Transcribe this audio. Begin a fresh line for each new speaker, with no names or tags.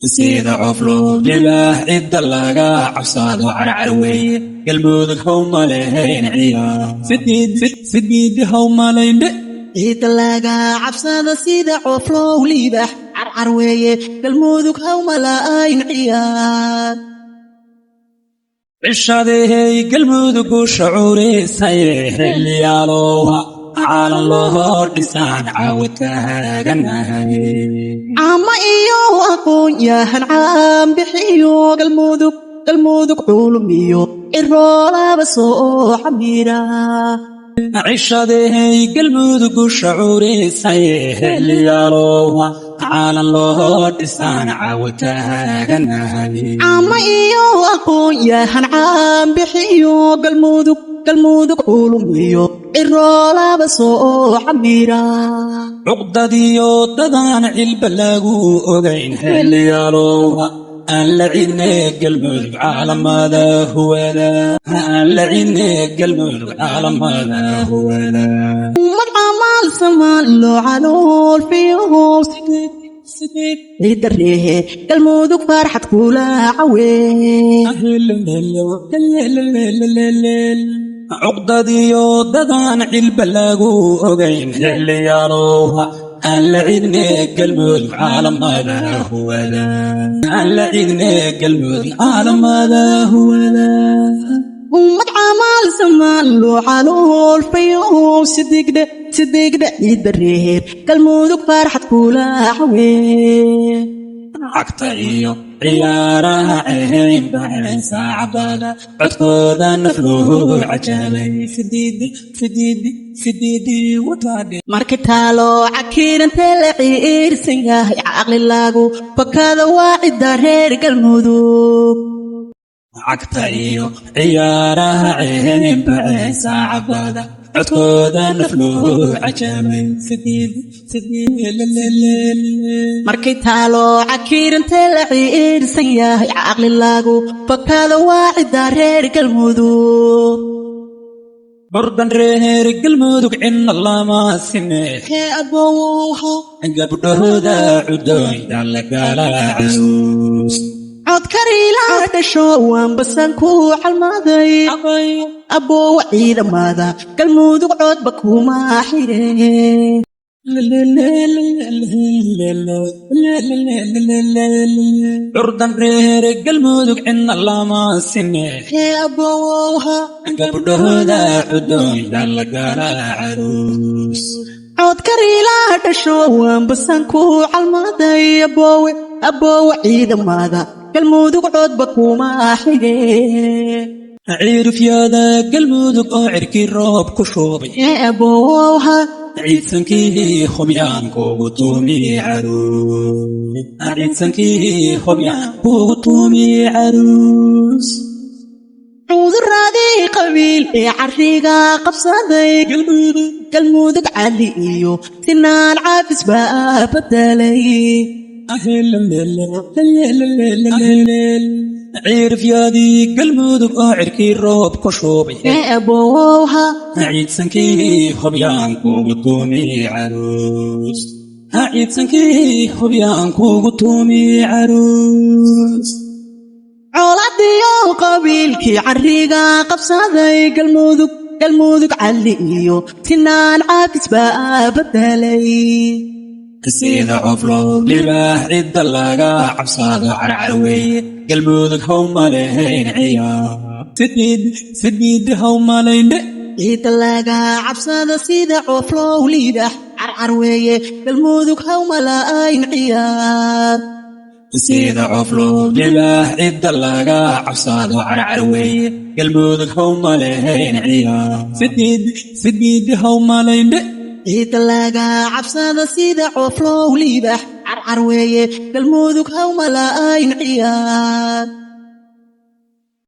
sida coflo libaax cida laga cabsado carcarweeye galmudug hawma lehayn ciyaar sidiid hawma leynde
cida laga cabsado sida coflo libaax carcarweeye galmudug hawma lahayn ciyaar
cishadey galmudug shucuurisay xilliyaalowa caalan loo dhisaan caawataganahay
ama iyo aqoon yahan caam bixiyo galmudug culumiyo iroolaba soo xamira
cishadey galmudug shucuurisay xilliyaalowa caalan loo dhisaan caawataganahay
ama iyo aqoon yahan caam bixiyo galmudug culumiyo iroolaba soo xamira
cuqdadiyo dadaan cilba lagu ogayn xilliyaalowa aan la cidne galmudug caalamada huwada aan la cidne galmudug caalamada huwada
ummad camal samaan loo calool fiiho lidarehe galmudug farxad kula cawee
cuqdadiyo dadaan cilba lagu ogayn xilliyaalowa aan la cidne galmudug caalamada huwada aan la cidne galmudug caalamada huwada
ummad camal samaan loo calool fiiho sidigde lidarehe galmudug farxad kula cawee
cagta iyo ciyaaraha ahayn baxeen saacadada codkooda nafluhu cajabay sidiidi wataadhe
marka taalo cakiirante la ciirsan yahay caqli lagu fakada waa cidda reer galmudug
cagta iyo ciyaaraha ahayn baxeen saacadada codkooda nafluhu cajabay
markay taalo cakiirante la ciirsan yahay caqli lagu fakada waa cidda reer galmudug
burdan reer galmudug cinna lama sine
hee abowha
gabdhahooda cudooyda la galaacaus
codkariila dhasho waan basan ku calmaday aboowa ciidamada galmudug codba kuma xire
curdan reer galmudug cinna lama sine
hee abowha
gabdhahooda cudooyda la galaacaus
codkariila dhasho waan basan ku calmaday aboowa ciidamada galmudug codba kuma xige
ciirifyada galmudug oo cirkii roob ku shubay
ee abowha
ciidsankii hubyaankuugu tuumi caruus ciidsankii hubyaankuugu tuumi caruus
cuduraadii qabiil ee cariga qabsaday galmudug cali iyo sinaan caafis baa bedelay
ciirifyadii galmudug oo cirkii roob ku shubay
ee abowha
ciidsankii hubyaankuugu tuumi caruus ciidsankii hubyaankuugu tuumi caruus
cooladiyo qabiilkii cariga qabsaday galmudug cali iyo sinaan caafis baa bedelay
sida coflo libaax cida laga cabsado carcarweeye galmudug hawma lehayn ciyaar sidiid hawma leynde
cida laga cabsado sida coflo libaax carcarweeye galmudug hawma lahayn ciyaar
sida coflo libaax cida laga cabsado carcarweeye galmudug hawma lehayn ciyaar sidiid hawma leynde
cida laga cabsado sida coflo libaax carcarweeye galmudug hawma lahayn ciyaar